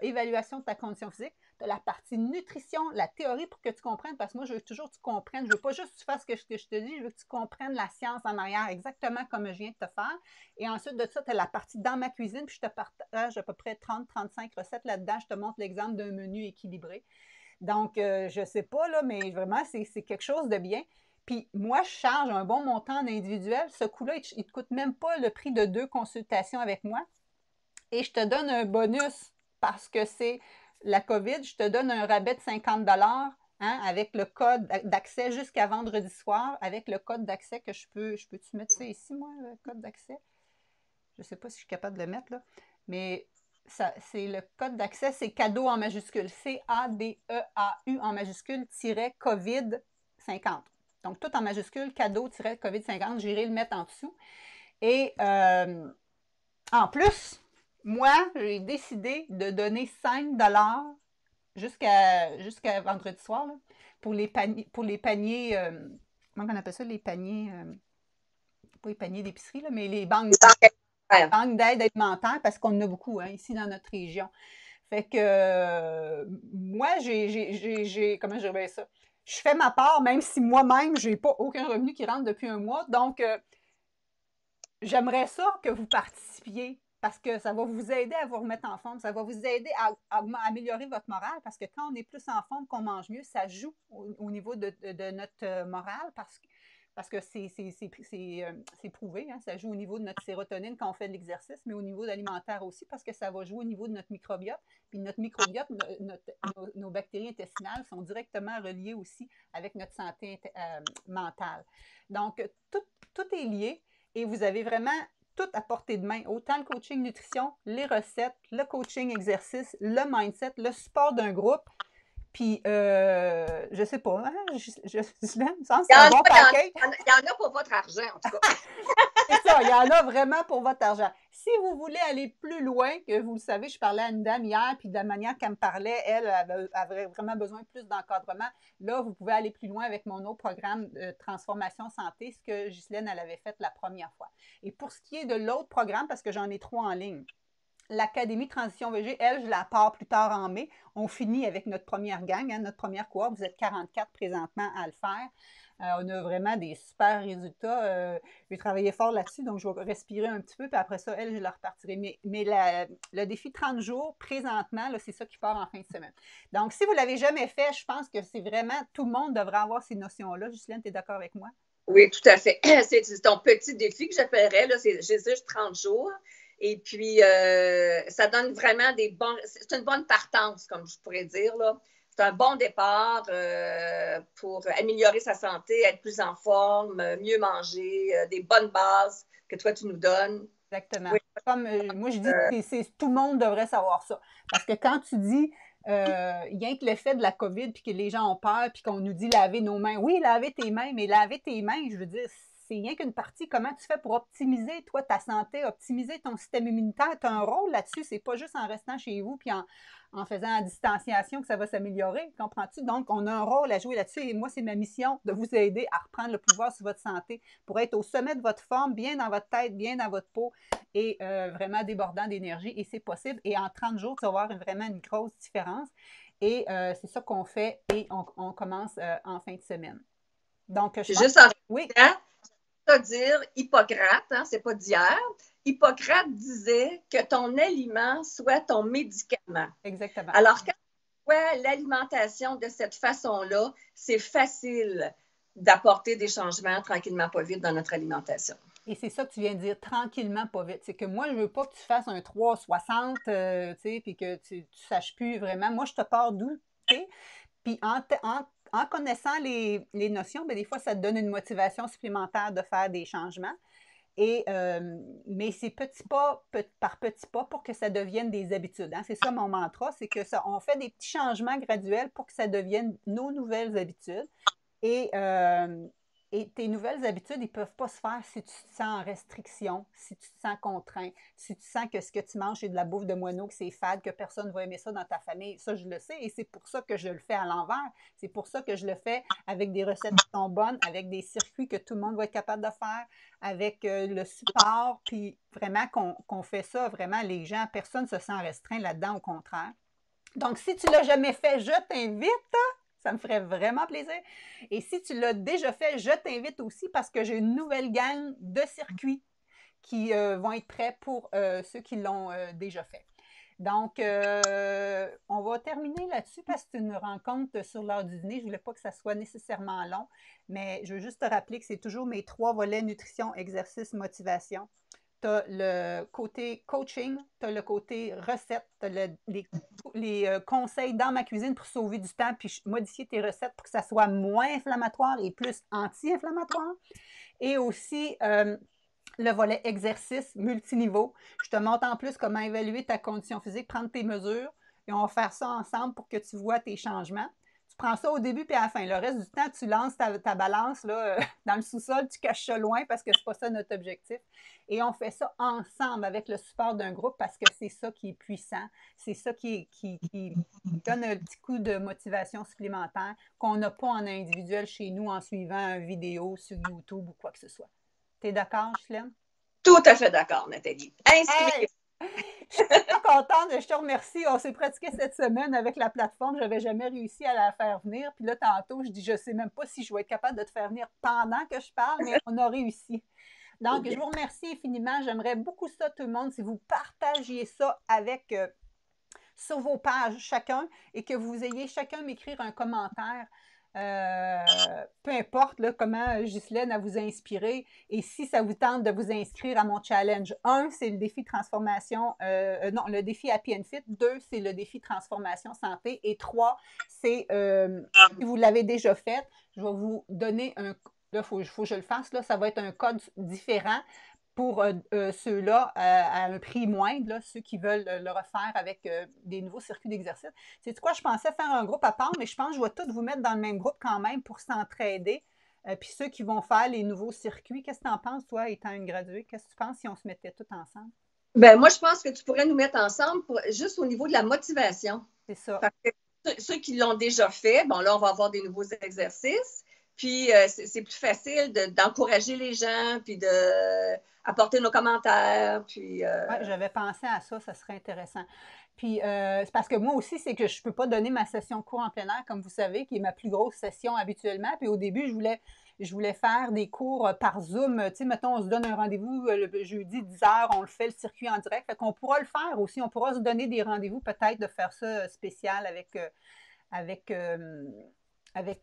évaluation de ta condition physique, tu as la partie nutrition, la théorie pour que tu comprennes, parce que moi, je veux toujours que tu comprennes. Je veux pas juste que tu fasses ce que je te dis, je veux que tu comprennes la science en arrière, exactement comme je viens de te faire. Et ensuite de ça, tu as la partie dans ma cuisine, puis je te partage à peu près 30-35 recettes là-dedans. Je te montre l'exemple d'un menu équilibré. Donc, je ne sais pas, là, mais vraiment, c'est quelque chose de bien. Puis moi, je charge un bon montant en individuel. Ce coût-là, il ne te coûte même pas le prix de 2 consultations avec moi. Et je te donne un bonus parce que c'est la COVID. Je te donne un rabais de 50 $, hein, avec le code d'accès jusqu'à vendredi soir, avec le code d'accès que je peux-tu mettre ça ici, moi, le code d'accès? Je ne sais pas si je suis capable de le mettre, là. Mais c'est le code d'accès, c'est cadeau en majuscule. CADEAU en majuscule, COVID 50. Donc, tout en majuscule, cadeau-COVID 50. J'irai le mettre en dessous. Et en plus, moi, j'ai décidé de donner 5 $. jusqu'à vendredi soir, là, pour les paniers, comment on appelle ça, les paniers, pas les paniers d'épicerie, là, mais les banques d'aide alimentaire, parce qu'on en a beaucoup, hein, ici dans notre région. Fait que moi, comment je dirais ça? Je fais ma part, même si moi-même, j'ai pas aucun revenu qui rentre depuis un mois. Donc, j'aimerais ça que vous participiez parce que ça va vous aider à vous remettre en forme, ça va vous aider à améliorer votre morale parce que quand on est plus en forme, qu'on mange mieux, ça joue au niveau de notre morale parce que c'est prouvé, hein, ça joue au niveau de notre sérotonine quand on fait de l'exercice, mais au niveau alimentaire aussi parce que ça va jouer au niveau de notre microbiote. Puis notre microbiote, nos bactéries intestinales sont directement reliées aussi avec notre santé mentale. Donc, tout est lié. Et vous avez vraiment tout à portée de main, autant le coaching nutrition, les recettes, le coaching exercice, le mindset, le support d'un groupe. Puis, je sais pas, hein, je me sens c'est un bon paquet. Il y en a pour votre argent, en tout cas. C'est ça, il y en a vraiment pour votre argent. Si vous voulez aller plus loin, que vous le savez, je parlais à une dame hier, puis de la manière qu'elle me parlait, elle avait vraiment besoin de plus d'encadrement. Là, vous pouvez aller plus loin avec mon autre programme de transformation santé, ce que Ghislaine, elle avait fait la première fois. Et pour ce qui est de l'autre programme, parce que j'en ai 3 en ligne, l'Académie Transition VG, elle, je la pars plus tard en mai. On finit avec notre première gang, hein, notre première cohorte. Vous êtes 44 présentement à le faire. On a vraiment des super résultats. J'ai travaillé fort là-dessus, donc je vais respirer un petit peu, puis après ça, elle, je la repartirai. Mais le défi 30 jours, présentement, c'est ça qui part en fin de semaine. Donc, si vous ne l'avez jamais fait, je pense que c'est vraiment, tout le monde devrait avoir ces notions-là. Ghislaine, tu es d'accord avec moi? Oui, tout à fait. C'est ton petit défi que j'appellerais, là, c'est juste 30 jours. Et puis, ça donne vraiment c'est une bonne partance, comme je pourrais dire, là. C'est un bon départ pour améliorer sa santé, être plus en forme, mieux manger, des bonnes bases que toi, tu nous donnes. Exactement. Oui. Comme moi, je dis, tout le monde devrait savoir ça. Parce que quand tu dis, rien que l'effet de la COVID, puis que les gens ont peur, puis qu'on nous dit laver nos mains. Oui, laver tes mains, mais laver tes mains, je veux dire, c'est rien qu'une partie. Comment tu fais pour optimiser, toi, ta santé, optimiser ton système immunitaire? Tu as un rôle là-dessus. C'est pas juste en restant chez vous, puis en faisant la distanciation que ça va s'améliorer, comprends-tu? Donc, on a un rôle à jouer là-dessus et moi, c'est ma mission de vous aider à reprendre le pouvoir sur votre santé pour être au sommet de votre forme, bien dans votre tête, bien dans votre peau et vraiment débordant d'énergie et c'est possible. Et en 30 jours, tu vas voir vraiment une grosse différence et c'est ça qu'on fait et on commence en fin de semaine. Donc, je pense... Juste en oui. Dire Hippocrate, hein, c'est pas d'hier. Hippocrate disait que ton aliment soit ton médicament. Exactement. Alors, quand tu vois l'alimentation de cette façon-là, c'est facile d'apporter des changements tranquillement, pas vite dans notre alimentation. Et c'est ça que tu viens de dire, tranquillement, pas vite. C'est que moi, je veux pas que tu fasses un 360, tu sais, puis que tu saches plus vraiment. Moi, je te pars d'où, tu sais. Puis en connaissant les notions, bien, des fois, ça te donne une motivation supplémentaire de faire des changements. Et, mais c'est petit pas par petits pas pour que ça devienne des habitudes. Hein? C'est ça mon mantra, c'est que ça, on fait des petits changements graduels pour que ça devienne nos nouvelles habitudes. Et tes nouvelles habitudes, ils ne peuvent pas se faire si tu te sens en restriction, si tu te sens contraint, si tu sens que ce que tu manges, c'est de la bouffe de moineau, que c'est fade, que personne ne va aimer ça dans ta famille. Ça, je le sais et c'est pour ça que je le fais à l'envers. C'est pour ça que je le fais avec des recettes qui sont bonnes, avec des circuits que tout le monde va être capable de faire, avec le support, puis vraiment qu'on fait ça, vraiment, les gens, personne ne se sent restreint là-dedans, au contraire. Donc, si tu ne l'as jamais fait, je t'invite. Ça me ferait vraiment plaisir. Et si tu l'as déjà fait, je t'invite aussi parce que j'ai une nouvelle gang de circuits qui vont être prêts pour ceux qui l'ont déjà fait. Donc, on va terminer là-dessus parce que c'est une rencontre sur l'heure du dîner. Je ne voulais pas que ça soit nécessairement long, mais je veux juste te rappeler que c'est toujours mes 3 volets nutrition, exercice, motivation. Tu as le côté coaching, tu as le côté recette, tu as les conseils dans ma cuisine pour sauver du temps puis modifier tes recettes pour que ça soit moins inflammatoire et plus anti-inflammatoire. Et aussi le volet exercice multiniveau. Je te montre en plus comment évaluer ta condition physique, prendre tes mesures et on va faire ça ensemble pour que tu vois tes changements. Tu prends ça au début puis à la fin. Le reste du temps, tu lances ta balance là, dans le sous-sol, tu caches ça loin parce que c'est pas ça notre objectif. Et on fait ça ensemble avec le support d'un groupe parce que c'est ça qui est puissant. C'est ça qui donne un petit coup de motivation supplémentaire qu'on n'a pas en individuel chez nous en suivant une vidéo sur YouTube ou quoi que ce soit. T'es d'accord, Ghislaine? Tout à fait d'accord, Nathalie. Inscrivez. Hey! Je suis très contente, je te remercie. On s'est pratiqué cette semaine avec la plateforme. Je n'avais jamais réussi à la faire venir. Puis là, tantôt, je dis, je ne sais même pas si je vais être capable de te faire venir pendant que je parle, mais on a réussi. Donc, je vous remercie infiniment. J'aimerais beaucoup ça, tout le monde, si vous partagiez ça avec sur vos pages chacun et que vous ayez chacun m'écrire un commentaire. Peu importe là, comment Ghislaine a vous inspiré et si ça vous tente de vous inscrire à mon challenge. 1, c'est le défi transformation, non, le défi Happy and Fit. 2, c'est le défi transformation santé. Et 3, c'est, si vous l'avez déjà fait, je vais vous donner un, là, faut que je le fasse, là, ça va être un code différent pour ceux-là à un prix moindre, là, ceux qui veulent le refaire avec des nouveaux circuits d'exercice. C'est quoi, je pensais faire un groupe à part, mais je pense que je vais tous vous mettre dans le même groupe quand même pour s'entraider. Puis ceux qui vont faire les nouveaux circuits, qu'est-ce que tu en penses, toi, étant une graduée? Qu'est-ce que tu penses si on se mettait tous ensemble? Ben, moi, je pense que tu pourrais nous mettre ensemble juste au niveau de la motivation. C'est ça. Parce que ceux qui l'ont déjà fait, bon, là, on va avoir des nouveaux exercices. Puis, c'est plus facile d'encourager les gens, puis d'apporter nos commentaires. Puis, Oui, j'avais pensé à ça, ça serait intéressant. Puis, c'est parce que moi aussi, c'est que je ne peux pas donner ma session cours en plein air, comme vous savez, qui est ma plus grosse session habituellement. Puis au début, je voulais faire des cours par Zoom. Tu sais, mettons, on se donne un rendez-vous le jeudi 10h, on le fait le circuit en direct. Fait qu'on pourra le faire aussi. On pourra se donner des rendez-vous, peut-être de faire ça spécial avec, avec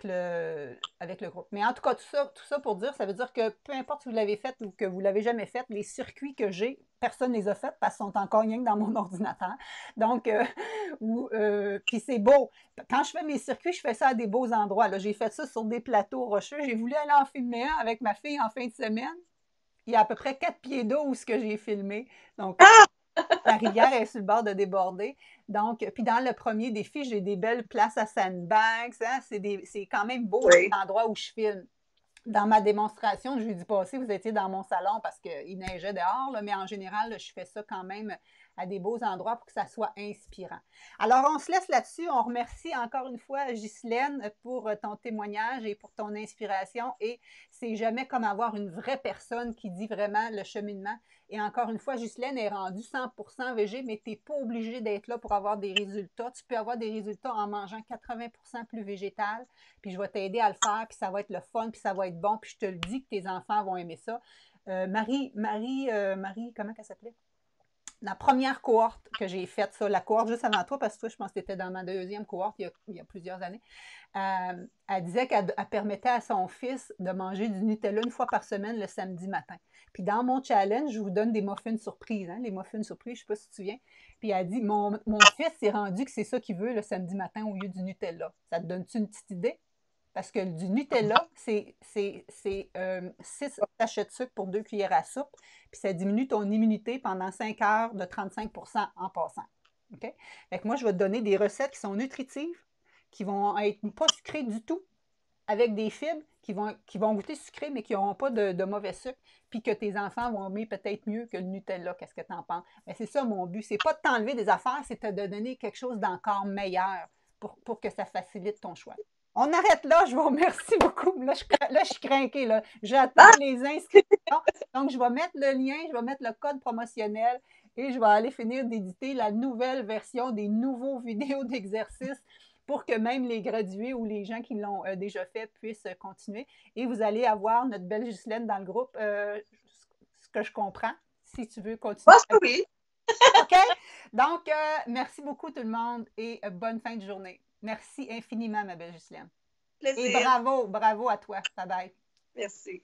le groupe. Mais en tout cas, tout ça pour dire, ça veut dire que peu importe si vous l'avez fait ou que vous ne l'avez jamais fait, les circuits que j'ai, personne ne les a faits parce qu'ils sont encore rien que dans mon ordinateur. Donc, puis c'est beau. Quand je fais mes circuits, je fais ça à des beaux endroits. J'ai fait ça sur des plateaux rocheux. J'ai voulu aller en filmer un avec ma fille en fin de semaine. Il y a à peu près 4 pieds d'eau où ce que j'ai filmé. Donc, la rivière est sur le bord de déborder. Donc, puis dans le premier défi, j'ai des belles places à sandbags. Hein? C'est quand même beau l'endroit où je filme. Dans ma démonstration, je lui dis passer, vous étiez dans mon salon parce qu'il neigeait dehors, là, mais en général, je fais ça quand même à des beaux endroits pour que ça soit inspirant. Alors, on se laisse là-dessus. On remercie encore une fois Ghislaine pour ton témoignage et pour ton inspiration. Et c'est jamais comme avoir une vraie personne qui dit vraiment le cheminement. Et encore une fois, Ghislaine est rendue 100% végé, mais tu n'es pas obligé d'être là pour avoir des résultats. Tu peux avoir des résultats en mangeant 80% plus végétal. Puis je vais t'aider à le faire, puis ça va être le fun, puis ça va être bon. Puis je te le dis que tes enfants vont aimer ça. Marie, comment elle s'appelait? La première cohorte que j'ai faite, ça, la cohorte juste avant toi, parce que toi, je pense que tu étais dans ma deuxième cohorte il y a plusieurs années, elle disait qu'elle permettait à son fils de manger du Nutella une fois par semaine le samedi matin. Puis dans mon challenge, je vous donne des muffins surprises, hein, les muffins surprises, je ne sais pas si tu te souviens. Puis elle dit, mon fils s'est rendu que c'est ça qu'il veut le samedi matin au lieu du Nutella. Ça te donne-tu une petite idée? Parce que du Nutella, c'est 6 sachets de sucre pour 2 cuillères à soupe, puis ça diminue ton immunité pendant 5 heures de 35% en passant. Okay? Fait que moi, je vais te donner des recettes qui sont nutritives, qui vont être pas sucrées du tout, avec des fibres qui vont goûter sucré, mais qui n'auront pas de mauvais sucre, puis que tes enfants vont aimer peut-être mieux que le Nutella. Qu'est-ce que tu en penses? Mais c'est ça mon but. C'est pas de t'enlever des affaires, c'est de donner quelque chose d'encore meilleur pour que ça facilite ton choix. On arrête là. Je vous remercie beaucoup. Là, je suis craquée. J'attends les inscriptions. Donc, je vais mettre le lien, je vais mettre le code promotionnel et je vais aller finir d'éditer la nouvelle version des nouveaux vidéos d'exercice pour que même les gradués ou les gens qui l'ont déjà fait puissent continuer. Et vous allez avoir notre belle Ghislaine dans le groupe, ce que je comprends, si tu veux continuer. Oui. OK? Donc, merci beaucoup tout le monde et bonne fin de journée. Merci infiniment, ma belle Ghislaine. Plaisir. Et bravo à toi. Bye bye. Merci.